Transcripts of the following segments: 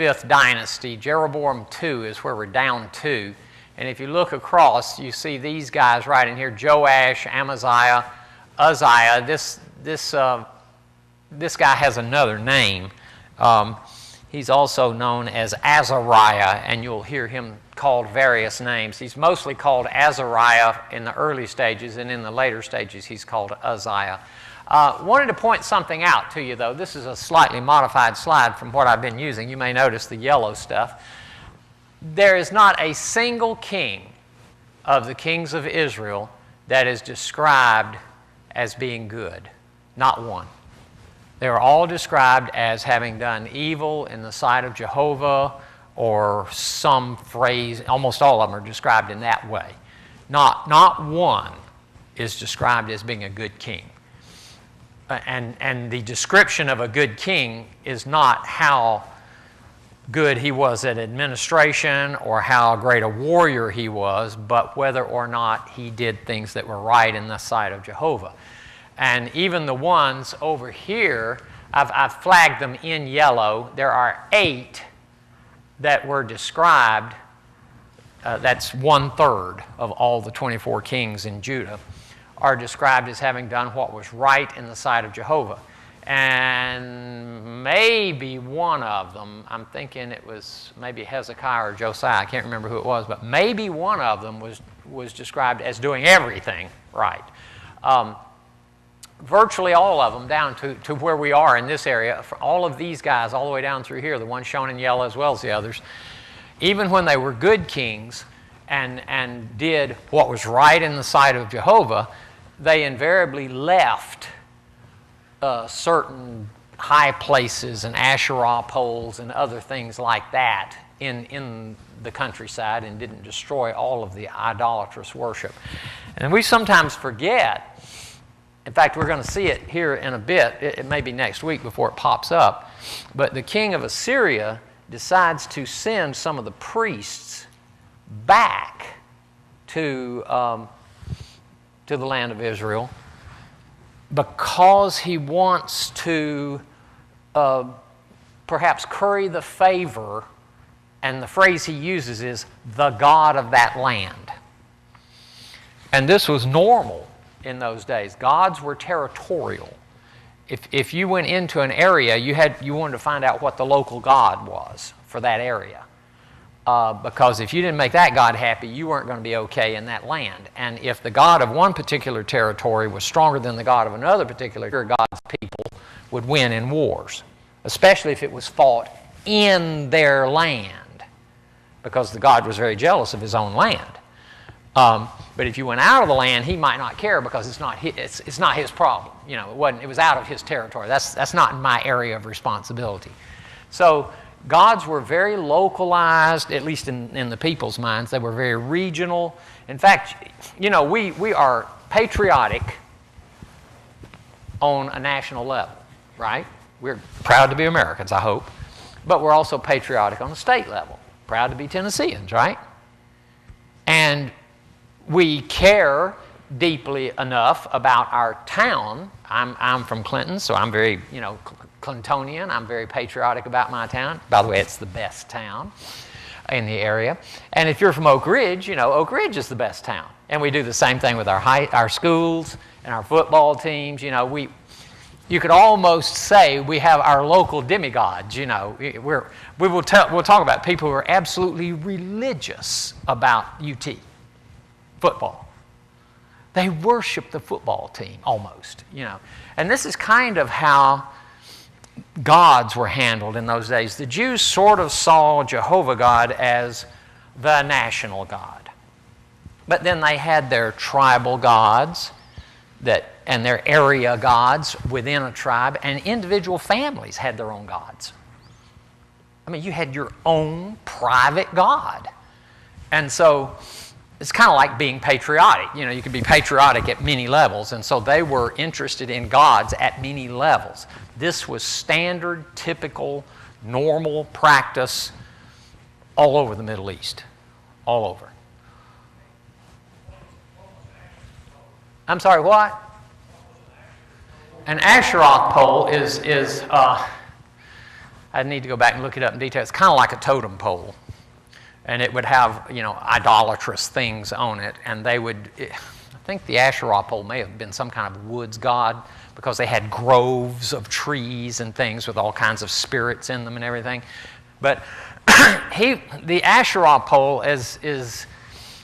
fifth dynasty. Jeroboam II is where we're down to. And if you look across, you see these guys right in here: Joash, Amaziah, Uzziah. This guy has another name. He's also known as Azariah, and you'll hear him called various names. He's mostly called Azariah in the early stages, and in the later stages he's called Uzziah. Wanted to point something out to you, though. This is a slightly modified slide from what I've been using. You may notice the yellow stuff. There is not a single king of the kings of Israel that is described as being good. Not one. They are all described as having done evil in the sight of Jehovah, or some phrase. Almost all of them are described in that way. Not one is described as being a good king. And the description of a good king is not how good he was at administration or how great a warrior he was, but whether or not he did things that were right in the sight of Jehovah. And even the ones over here, I've flagged them in yellow. There are 8 that were described. That's 1/3 of all the 24 kings in Judah are described as having done what was right in the sight of Jehovah. And maybe one of them, I'm thinking it was maybe Hezekiah or Josiah, I can't remember who it was, but maybe one of them was described as doing everything right. Virtually all of them, down to where we are in this area, for all of these guys all the way down through here, the ones shown in yellow as well as the others, even when they were good kings and did what was right in the sight of Jehovah, they invariably left certain high places and Asherah poles and other things like that in the countryside and didn't destroy all of the idolatrous worship. And we sometimes forget. In fact, we're going to see it here in a bit. It may be next week before it pops up. But the king of Assyria decides to send some of the priests back to the land of Israel because he wants to perhaps curry the favor, and the phrase he uses is the God of that land. And this was normal in those days. Gods were territorial. If you went into an area, you wanted to find out what the local god was for that area. Because if you didn't make that god happy, you weren't going to be okay in that land. And if the god of one particular territory was stronger than the god of another particular, God's people would win in wars, especially if it was fought in their land, because the god was very jealous of his own land. But if you went out of the land, he might not care because it's not his problem. You know, it was out of his territory. That's not in my area of responsibility. So gods were very localized, at least in the people's minds. They were very regional. In fact, you know, we are patriotic on a national level, right? We're proud to be Americans, I hope. But we're also patriotic on a state level. Proud to be Tennesseans, right? And we care deeply enough about our town. I'm from Clinton, so I'm very, Clintonian. I'm very patriotic about my town. By the way, it's the best town in the area. And if you're from Oak Ridge, Oak Ridge is the best town. And we do the same thing with our schools and our football teams. You could almost say we have our local demigods. We'll talk about people who are absolutely religious about UT football. They worship the football team almost, And this is kind of how gods were handled in those days. The Jews sort of saw Jehovah God as the national God. But then they had their tribal gods and their area gods within a tribe, and individual families had their own gods. I mean, you had your own private God. And so it's kind of like being patriotic. You can be patriotic at many levels, and so they were interested in gods at many levels. This was standard, typical, normal practice all over the Middle East. All over. I'm sorry, what? An Asherah pole is I need to go back and look it up in detail. It's kind of like a totem pole. And it would have, idolatrous things on it. And they would, I think the Asherah pole may have been some kind of woods god because they had groves of trees and things with all kinds of spirits in them and everything. But the Asherah pole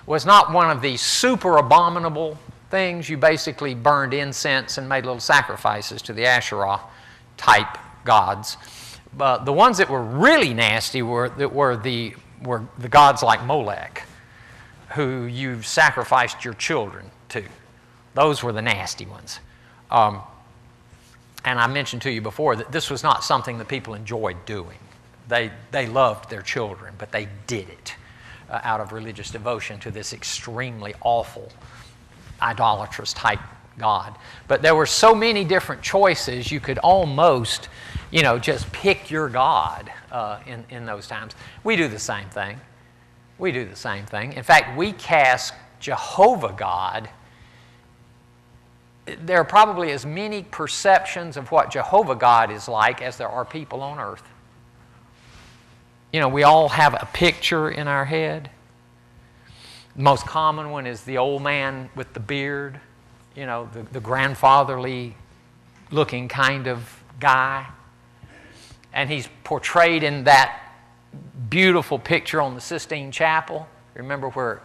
was not one of these super abominable things. You basically burned incense and made little sacrifices to the Asherah type gods. But the ones that were really nasty were the gods like Molech, who you sacrificed your children to. Those were the nasty ones. And I mentioned to you before that this was not something that people enjoyed doing. They loved their children, but they did it out of religious devotion to this extremely awful, idolatrous type god. But there were so many different choices, you could almost, just pick your god in those times. We do the same thing. We do the same thing. In fact, we cast Jehovah God. There are probably as many perceptions of what Jehovah God is like as there are people on earth. We all have a picture in our head. The most common one is the old man with the beard, the grandfatherly looking kind of guy. And he's portrayed in that beautiful picture on the Sistine Chapel. Remember where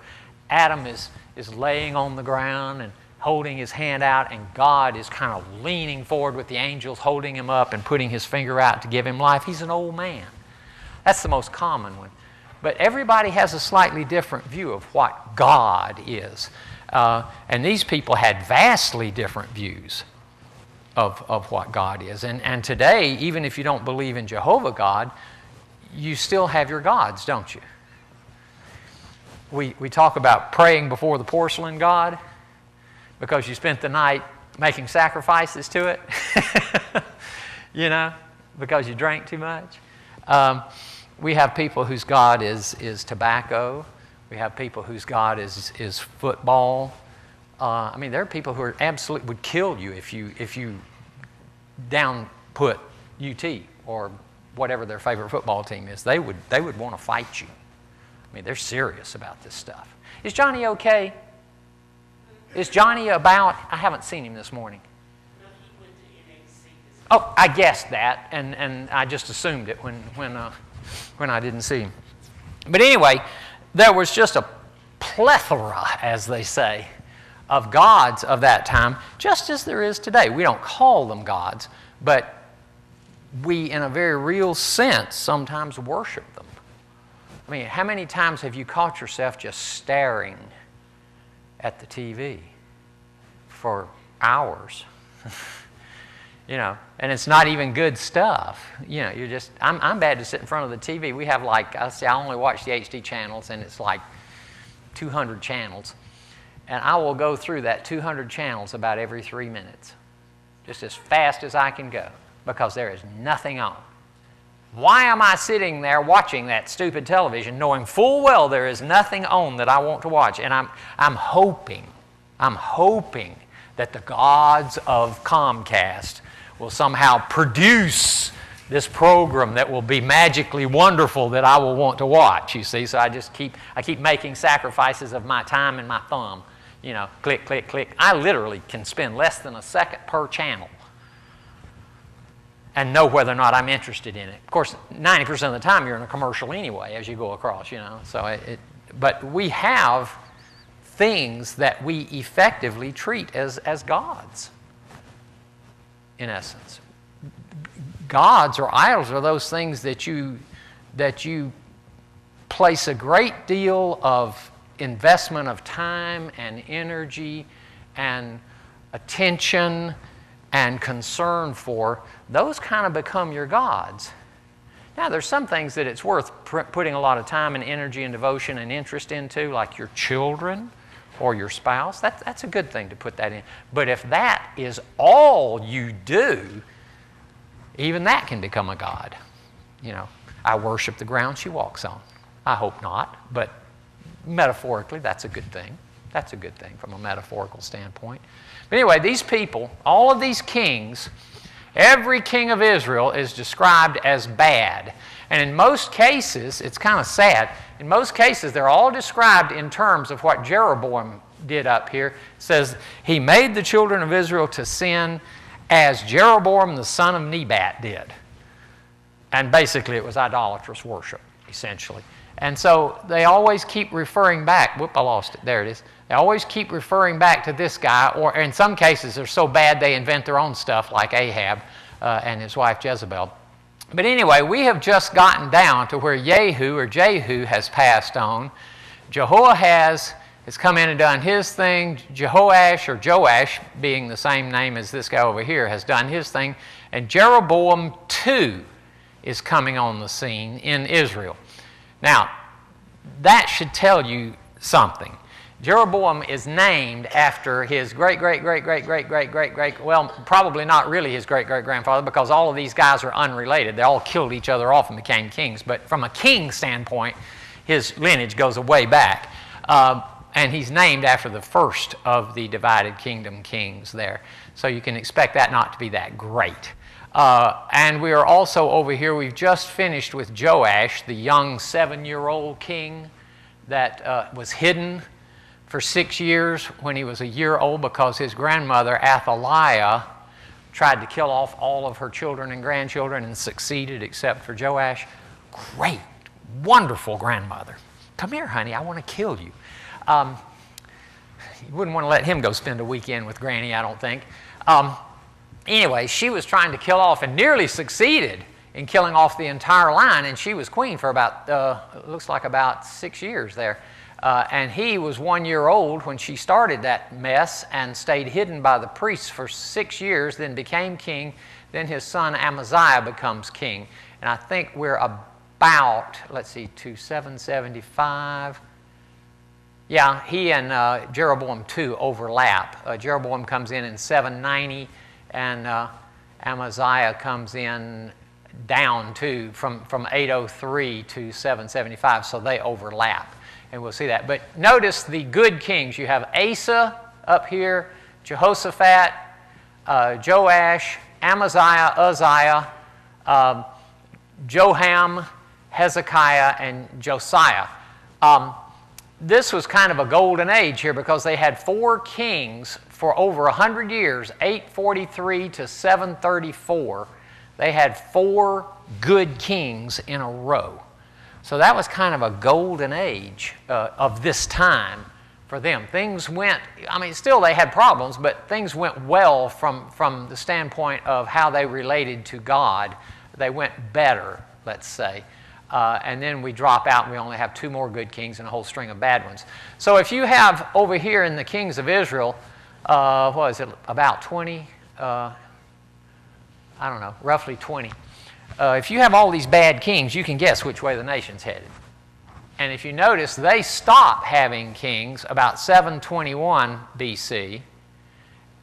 Adam is laying on the ground and holding his hand out, and God is kind of leaning forward with the angels holding him up and putting his finger out to give him life. He's an old man. That's the most common one. But everybody has a slightly different view of what God is. And these people had vastly different views of what God is. And today, even if you don't believe in Jehovah God, you still have your gods, don't you? We talk about praying before the porcelain god because you spent the night making sacrifices to it, because you drank too much. We have people whose god is tobacco. We have people whose god is football. There are people who absolutely would kill you if you down put UT or whatever their favorite football team is. They would want to fight you. They're serious about this stuff. Is Johnny okay? Is Johnny about? I haven't seen him this morning. No, he went to NAC this Oh, I guessed that, and I just assumed it when I didn't see him. But anyway, there was just a plethora, as they say, of gods of that time, just as there is today. We don't call them gods, but we, in a very real sense, sometimes worship them. How many times have you caught yourself just staring at the TV for hours? And it's not even good stuff. You're just, I'm bad to sit in front of the TV. We have I only watch the HD channels, and it's like 200 channels. And I will go through that 200 channels about every 3 minutes, just as fast as I can go, because there is nothing on. Why am I sitting there watching that stupid television knowing full well there is nothing on that I want to watch? And I'm hoping that the gods of Comcast will somehow produce this program that will be magically wonderful that I will want to watch, you see. So I keep making sacrifices of my time and my thumb. Click, click, click. I literally can spend less than a second per channel and know whether or not I'm interested in it. Of course, 90% of the time you're in a commercial anyway as you go across, So but we have things that we effectively treat as gods, in essence. Gods or idols are those things that you place a great deal of investment of time and energy and attention and concern for. Those kind of become your gods. Now, there's some things that it's worth putting a lot of time and energy and devotion and interest into, like your children or your spouse. That's a good thing to put that in. But if that is all you do, even that can become a god. I worship the ground she walks on. I hope not, but metaphorically, that's a good thing. That's a good thing from a metaphorical standpoint. But anyway, these people, all of these kings, Every king of Israel is described as bad. And in most cases, it's kind of sad, in most cases they're all described in terms of what Jeroboam did up here. It says, he made the children of Israel to sin as Jeroboam the son of Nebat did. And basically it was idolatrous worship, essentially. And so they always keep referring back. Whoop, I lost it. There it is. They always keep referring back to this guy, or in some cases they're so bad they invent their own stuff, like Ahab and his wife Jezebel. But anyway, we have just gotten down to where Jehu has passed on. Jehoahaz has come in and done his thing. Joash, being the same name as this guy over here, has done his thing. And Jeroboam II is coming on the scene in Israel. Now, that should tell you something. Jeroboam is named after his well, probably not really his great-great-grandfather, because all of these guys are unrelated. They all killed each other off and became kings. But from a king standpoint, his lineage goes way back. And he's named after the first of the divided kingdom kings there. So you can expect that not to be that great. And we are also over here, we've just finished with Joash, the young 7-year-old king that was hidden for 6 years when he was a year old because his grandmother, Athaliah, tried to kill off all of her children and grandchildren and succeeded except for Joash. Great, wonderful grandmother. Come here, honey, I want to kill you. You wouldn't want to let him go spend a weekend with Granny, I don't think. Anyway, she was trying to kill off and nearly succeeded in killing off the entire line, and she was queen for about, it looks like about 6 years there. And he was 1 year old when she started that mess and stayed hidden by the priests for 6 years, then became king. Then his son Amaziah becomes king. And I think we're about, let's see, to 775. Yeah, he and Jeroboam II overlap. Jeroboam comes in 790, and Amaziah comes in down to from 803 to 775, so they overlap. And we'll see that. But notice the good kings. You have Asa up here, Jehoshaphat, Joash, Amaziah, Uzziah, Jotham, Hezekiah, and Josiah. This was kind of a golden age here because they had 4 kings for over 100 years, 843 to 734. They had 4 good kings in a row. So that was kind of a golden age of this time for them. Things went, I mean, still they had problems, but things went well from the standpoint of how they related to God. They went better, let's say. And then we drop out and we only have 2 more good kings and a whole string of bad ones. So if you have over here in the kings of Israel, what is it, about 20? I don't know, roughly 20. If you have all these bad kings, you can guess which way the nation's headed. And if you notice, they stop having kings about 721 BC,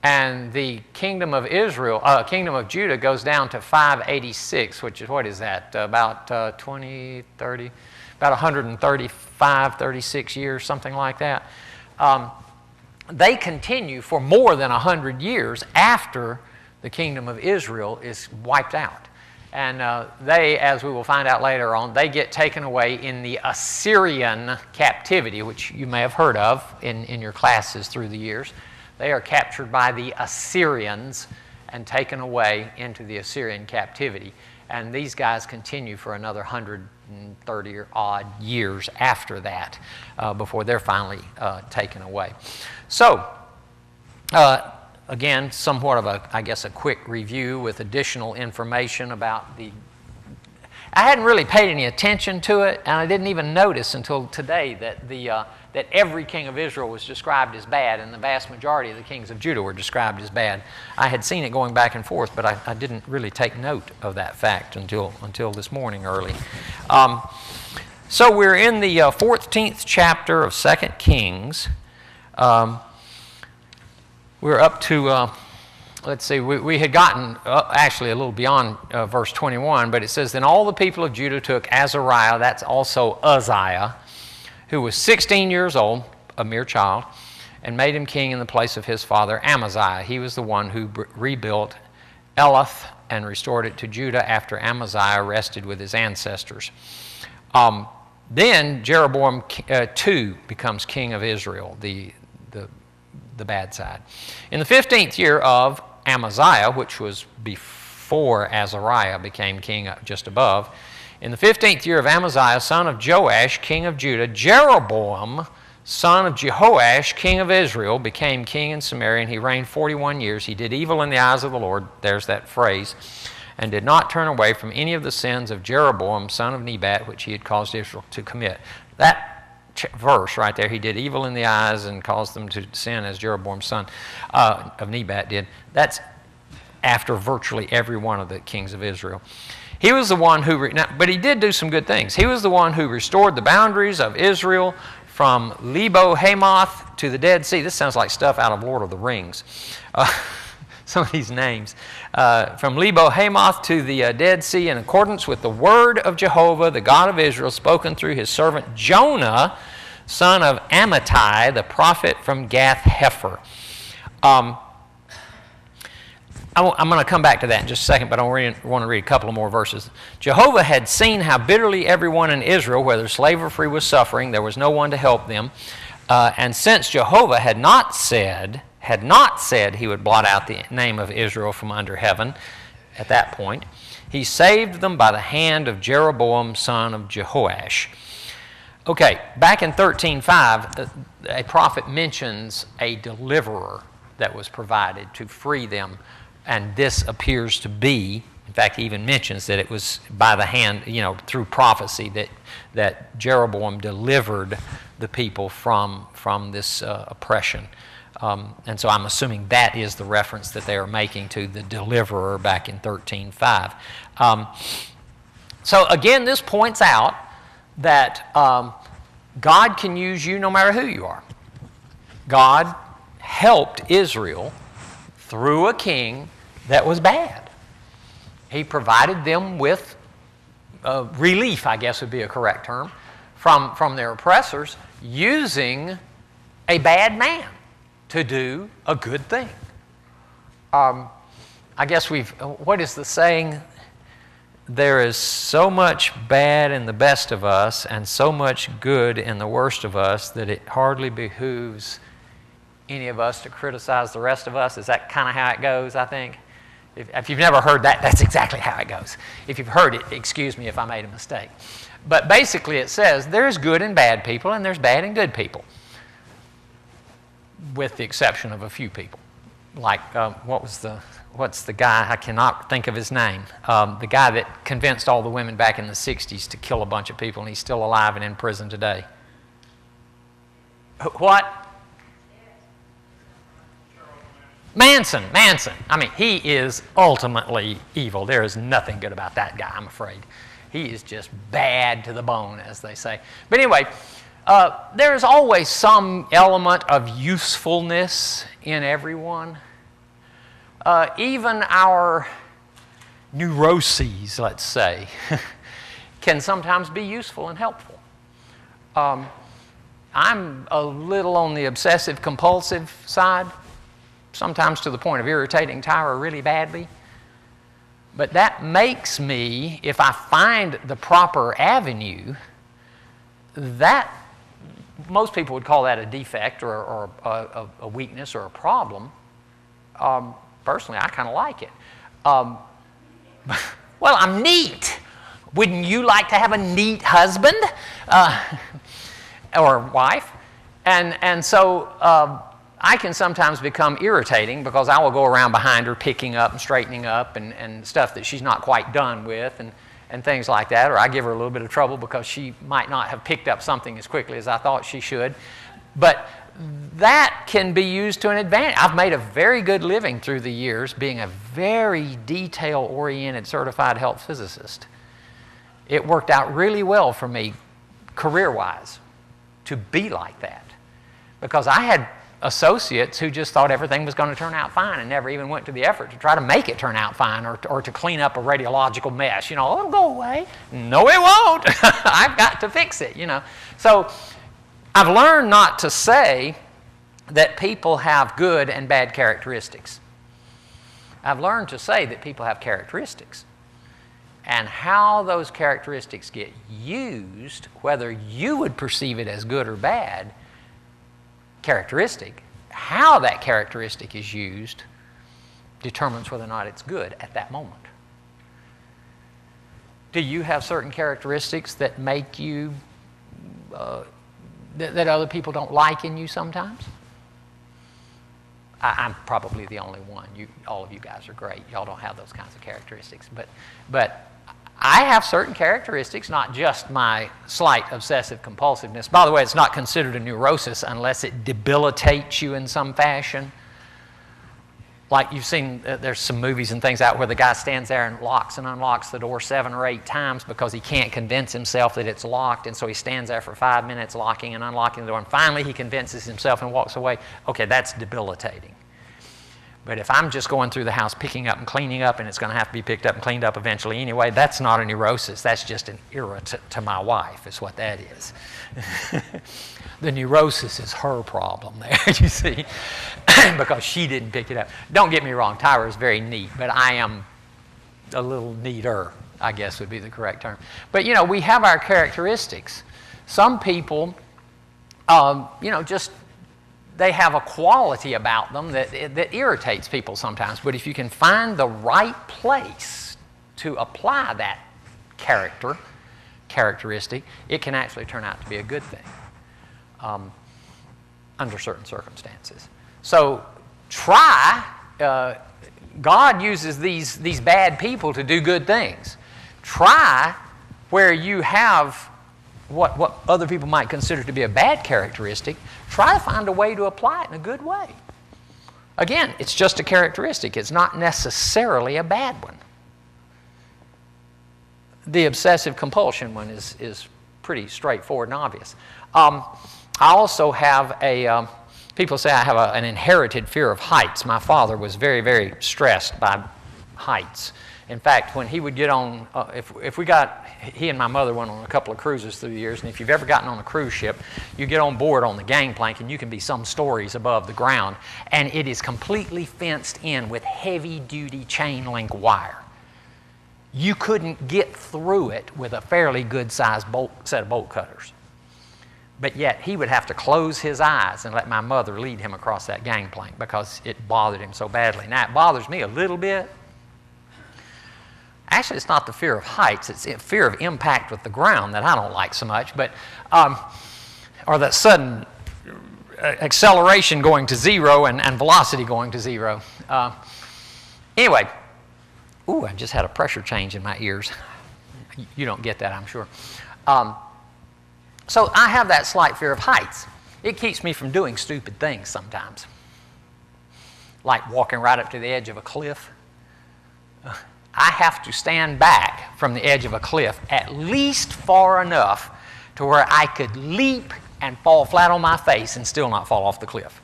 and the kingdom of Israel, kingdom of Judah goes down to 586, which is, what is that, about 20, 30, about 135, 36 years, something like that. They continue for more than 100 years after the kingdom of Israel is wiped out. And they, as we will find out later on, they get taken away in the Assyrian captivity, which you may have heard of in your classes through the years. They are captured by the Assyrians and taken away into the Assyrian captivity. And these guys continue for another 130 or odd years after that before they're finally taken away. So, again, somewhat of a, I guess, a quick review with additional information about the... I hadn't really paid any attention to it, and I didn't even notice until today that that every king of Israel was described as bad, and the vast majority of the kings of Judah were described as bad. I had seen it going back and forth, but I didn't really take note of that fact until this morning early. So we're in the 14th chapter of 2 Kings. We're up to, let's see, we had gotten actually a little beyond verse 21, but it says, Then all the people of Judah took Azariah, that's also Uzziah, who was 16 years old, a mere child, and made him king in the place of his father Amaziah. He was the one who rebuilt Elath and restored it to Judah after Amaziah rested with his ancestors. Then Jeroboam II becomes king of Israel, the bad side. In the 15th year of Amaziah, which was before Azariah became king just above, in the 15th year of Amaziah, son of Joash, king of Judah, Jeroboam, son of Jehoash, king of Israel, became king in Samaria, and he reigned 41 years. He did evil in the eyes of the Lord, there's that phrase, and did not turn away from any of the sins of Jeroboam, son of Nebat, which he had caused Israel to commit. That verse right there, he did evil in the eyes and caused them to sin as Jeroboam, son of Nebat did. That's after virtually every one of the kings of Israel. He was the one who, but he did do some good things. He was the one who restored the boundaries of Israel from Lebo-Hamath to the Dead Sea. This sounds like stuff out of Lord of the Rings. Some of these names. From Lebo-Hamath to the Dead Sea in accordance with the word of Jehovah, the God of Israel, spoken through his servant Jonah, son of Amittai, the prophet from Gath-Hepher. I'm going to come back to that in just a second, but I want to read a couple of more verses. Jehovah had seen how bitterly everyone in Israel, whether slave or free, was suffering. There was no one to help them. And since Jehovah had not said he would blot out the name of Israel from under heaven at that point, he saved them by the hand of Jeroboam, son of Jehoash. Okay, back in 13:5, a prophet mentions a deliverer that was provided to free them. And this appears to be, in fact, he even mentions that it was by the hand, through prophecy that Jeroboam delivered the people from this oppression. And so I'm assuming that is the reference that they are making to the deliverer back in 13:5. So again, this points out that God can use you no matter who you are. God helped Israel through a king that was bad. He provided them with relief, I guess would be a correct term, from their oppressors, using a bad man to do a good thing. I guess what is the saying? There is so much bad in the best of us and so much good in the worst of us that it hardly behooves any of us to criticize the rest of us. Is that kind of how it goes, I think? If you've never heard that, that's exactly how it goes. If you've heard it, excuse me if I made a mistake. But basically it says there's good and bad people and there's bad and good people, with the exception of a few people. Like, what's the guy, I cannot think of his name, the guy that convinced all the women back in the 60s to kill a bunch of people, and he's still alive and in prison today. What? Manson. I mean, he is ultimately evil. There is nothing good about that guy, I'm afraid. He is just bad to the bone, as they say. But anyway, there is always some element of usefulness in everyone. Even our neuroses, let's say, can sometimes be useful and helpful. I'm a little on the obsessive-compulsive side, sometimes to the point of irritating Tyra really badly. But that makes me, if I find the proper avenue, that most people would call that a defect or a weakness or a problem. Personally, I kind of like it. Well, I'm neat. Wouldn't you like to have a neat husband or wife? And so I can sometimes become irritating because I will go around behind her picking up and straightening up and stuff that she's not quite done with and things like that. Or I give her a little bit of trouble because she might not have picked up something as quickly as I thought she should. But that can be used to an advantage. I've made a very good living through the years being a very detail-oriented certified health physicist. It worked out really well for me career-wise to be like that, because I had associates who just thought everything was going to turn out fine and never even went to the effort to try to make it turn out fine or to clean up a radiological mess. It'll go away. No, it won't. I've got to fix it, So I've learned not to say that people have good and bad characteristics. I've learned to say that people have characteristics. And how those characteristics get used, whether you would perceive it as good or bad characteristic, how that characteristic is used determines whether or not it's good at that moment. Do you have certain characteristics that make you, that other people don't like in you sometimes? I'm probably the only one. All of you guys are great. Y'all don't have those kinds of characteristics. But I have certain characteristics, not just my slight obsessive compulsiveness. By the way, it's not considered a neurosis unless it debilitates you in some fashion. Like you've seen, there's some movies and things out where the guy stands there and locks and unlocks the door 7 or 8 times because he can't convince himself that it's locked, and so he stands there for 5 minutes locking and unlocking the door, and finally he convinces himself and walks away. Okay, that's debilitating. But if I'm just going through the house picking up and cleaning up, and it's going to have to be picked up and cleaned up eventually anyway, that's not a neurosis. That's just an irritant to my wife is what that is. The neurosis is her problem there, you see, because she didn't pick it up. Don't get me wrong, Tyra is very neat, but I am a little neater, I guess would be the correct term. But, you know, we have our characteristics. Some people, just they have a quality about them that irritates people sometimes. But if you can find the right place to apply that characteristic, it can actually turn out to be a good thing under certain circumstances. So try, God uses these bad people to do good things. Try where you have what other people might consider to be a bad characteristic, try to find a way to apply it in a good way. Again, it's just a characteristic. It's not necessarily a bad one. The obsessive compulsion one is pretty straightforward and obvious. I also have people say I have an inherited fear of heights. My father was very, very stressed by heights. In fact, when he would get on, he and my mother went on a couple of cruises through the years, and if you've ever gotten on a cruise ship, you get on board on the gangplank, and you can be some stories above the ground, and it is completely fenced in with heavy-duty chain link wire. You couldn't get through it with a fairly good-sized set of bolt cutters. But yet, he would have to close his eyes and let my mother lead him across that gangplank because it bothered him so badly. Now, it bothers me a little bit. Actually, it's not the fear of heights. It's the fear of impact with the ground that I don't like so much. But, or that sudden acceleration going to zero and velocity going to zero. Anyway, I just had a pressure change in my ears. You don't get that, I'm sure. So I have that slight fear of heights. It keeps me from doing stupid things sometimes, like walking right up to the edge of a cliff. I have to stand back from the edge of a cliff at least far enough to where I could leap and fall flat on my face and still not fall off the cliff.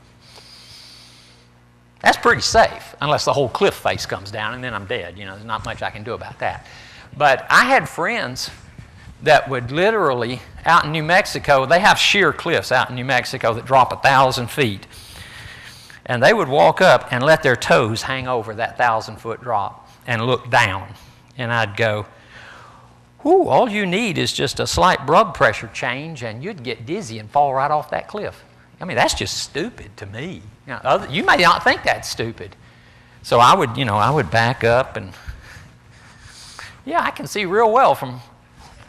That's pretty safe, unless the whole cliff face comes down and then I'm dead. You know, there's not much I can do about that. But I had friends that would literally, out in New Mexico, they have sheer cliffs out in New Mexico that drop 1,000 feet. And they would walk up and let their toes hang over that 1,000-foot drop and look down. And I'd go, all you need is just a slight blood pressure change and you'd get dizzy and fall right off that cliff. I mean, that's just stupid to me. You may not think that's stupid. So I would back up and, I can see real well from,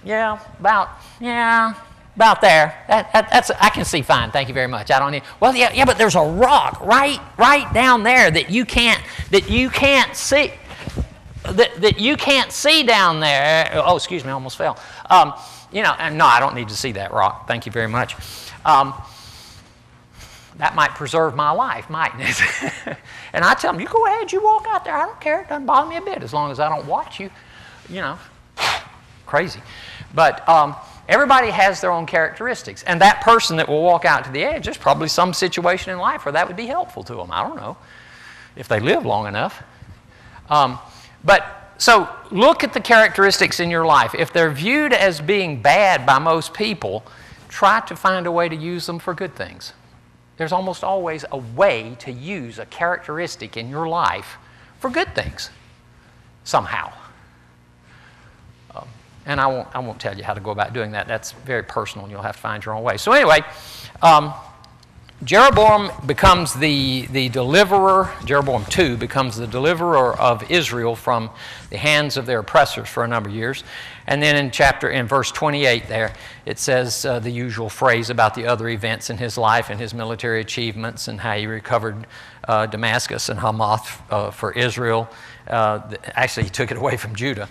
about there. That's I can see fine. Thank you very much. I don't need. Well, but there's a rock right down there that you can't see. That you can't see down there. Oh, excuse me, I almost fell. And no, I don't need to see that rock. Thank you very much. That might preserve my life, mightn't it? And I tell them, you go ahead, you walk out there. I don't care. It doesn't bother me a bit as long as I don't watch you. Crazy. But everybody has their own characteristics. And that person that will walk out to the edge, there's probably some situation in life where that would be helpful to them. I don't know, if they live long enough. So look at the characteristics in your life. If they're viewed as being bad by most people, try to find a way to use them for good things. There's almost always a way to use a characteristic in your life for good things, somehow. And I won't tell you how to go about doing that. That's very personal, and you'll have to find your own way. So anyway, Jeroboam becomes the deliverer. Jeroboam II becomes the deliverer of Israel from the hands of their oppressors for a number of years. And then in verse 28 there, it says the usual phrase about the other events in his life and his military achievements and how he recovered Damascus and Hamath for Israel. Actually, he took it away from Judah.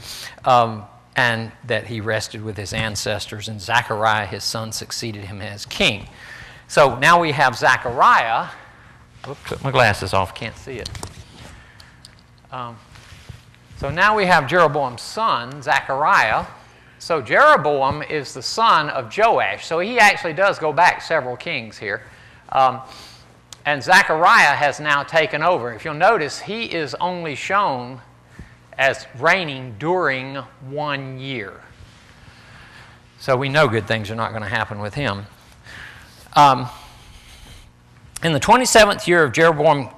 And that he rested with his ancestors, and Zachariah, his son, succeeded him as king. So now we have Zachariah. Oops, took my glasses off, can't see it. So now we have Jeroboam's son, Zachariah. So Jeroboam is the son of Joash. So he actually does go back several kings here. And Zachariah has now taken over. If you'll notice, he is only shown as reigning during 1 year. So we know good things are not going to happen with him. In the 27th year of Jeroboam,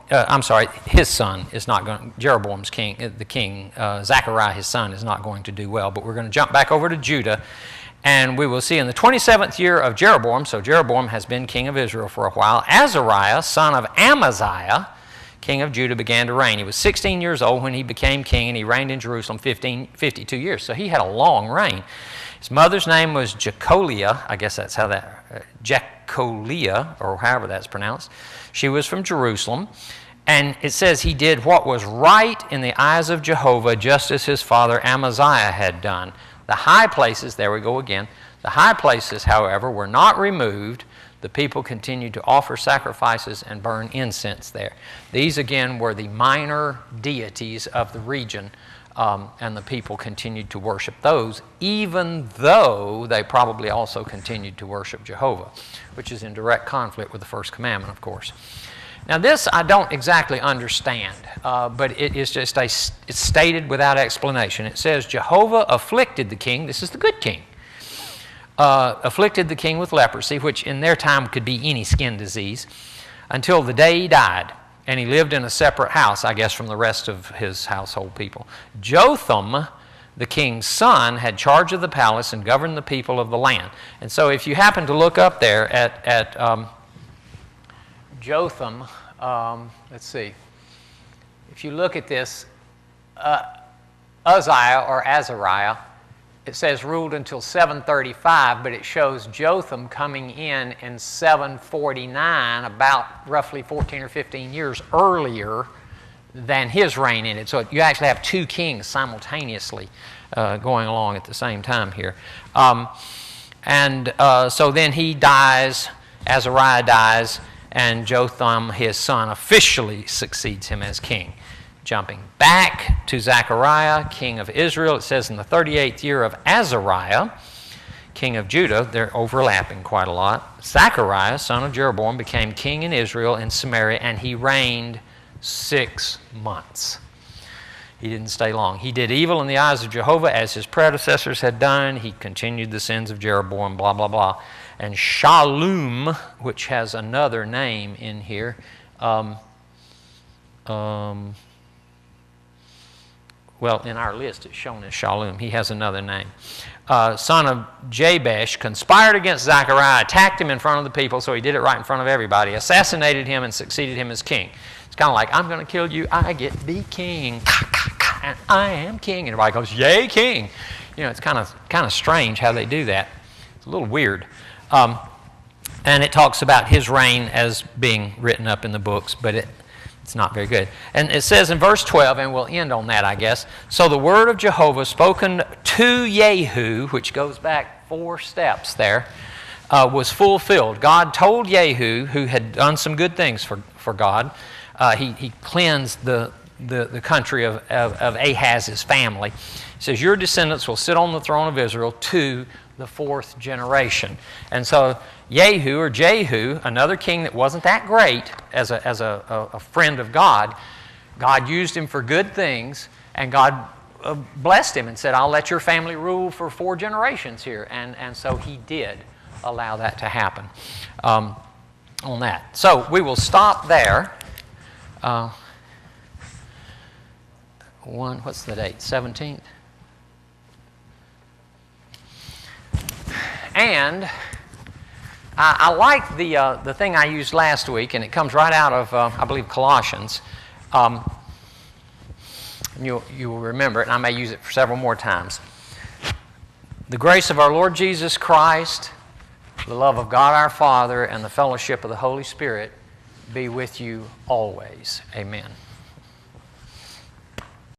his son is not going, Jeroboam's king, the king, Zachariah, his son, is not going to do well. But we're going to jump back over to Judah, and we will see in the 27th year of Jeroboam, so Jeroboam has been king of Israel for a while, Azariah, son of Amaziah, king of Judah, began to reign. He was 16 years old when he became king, and he reigned in Jerusalem 52 years. So he had a long reign. His mother's name was Jecholiah. I guess that's how that, Jecholiah, or however that's pronounced. She was from Jerusalem. And it says he did what was right in the eyes of Jehovah, just as his father Amaziah had done. The high places, there we go again, the high places, however, were not removed. The people continued to offer sacrifices and burn incense there. These, again, were the minor deities of the region, and the people continued to worship those, even though they probably also continued to worship Jehovah, which is in direct conflict with the first commandment, of course. Now, this I don't exactly understand, but it is just it's stated without explanation. It says, Jehovah afflicted the king. This is the good king. Afflicted the king with leprosy, which in their time could be any skin disease, until the day he died. And he lived in a separate house, I guess, from the rest of his household people. Jotham, the king's son, had charge of the palace and governed the people of the land. And so if you happen to look up there at Jotham, let's see. If you look at this, Uzziah or Azariah, it says ruled until 735, but it shows Jotham coming in 749, about roughly 14 or 15 years earlier than his reign ended. So you actually have two kings simultaneously going along at the same time here. So then he dies, Azariah dies, and Jotham, his son, officially succeeds him as king. Jumping back to Zechariah, king of Israel, it says in the 38th year of Azariah, king of Judah, they're overlapping quite a lot. Zechariah, son of Jeroboam, became king in Israel in Samaria, and he reigned 6 months. He didn't stay long. He did evil in the eyes of Jehovah as his predecessors had done. He continued the sins of Jeroboam, blah, blah, blah. And Shallum, which has another name in here, well, in our list, it's shown as Shallum. He has another name. Son of Jabesh, conspired against Zechariah, attacked him in front of the people, so he did it right in front of everybody, assassinated him, and succeed him as king. It's kind of like, I'm going to kill you, I get to be king, and I am king. And everybody goes, yay, king. You know, it's kind of strange how they do that. It's a little weird. And it talks about his reign as being written up in the books, but it's not very good. And it says in verse 12, and we'll end on that, I guess. So the word of Jehovah spoken to Jehu, which goes back 4 steps there, was fulfilled. God told Jehu, who had done some good things for God, he cleansed the country of Ahaz's family. He says, your descendants will sit on the throne of Israel to the 4th generation. And so Jehu, or Jehu, another king that wasn't that great as a friend of God, God used him for good things, and God blessed him and said, I'll let your family rule for 4 generations here. And so he did allow that to happen on that. So we will stop there. what's the date? 17th. And I like the thing I used last week, and it comes right out of, I believe, Colossians. You will remember it, and I may use it for several more times. The grace of our Lord Jesus Christ, the love of God our Father, and the fellowship of the Holy Spirit be with you always. Amen.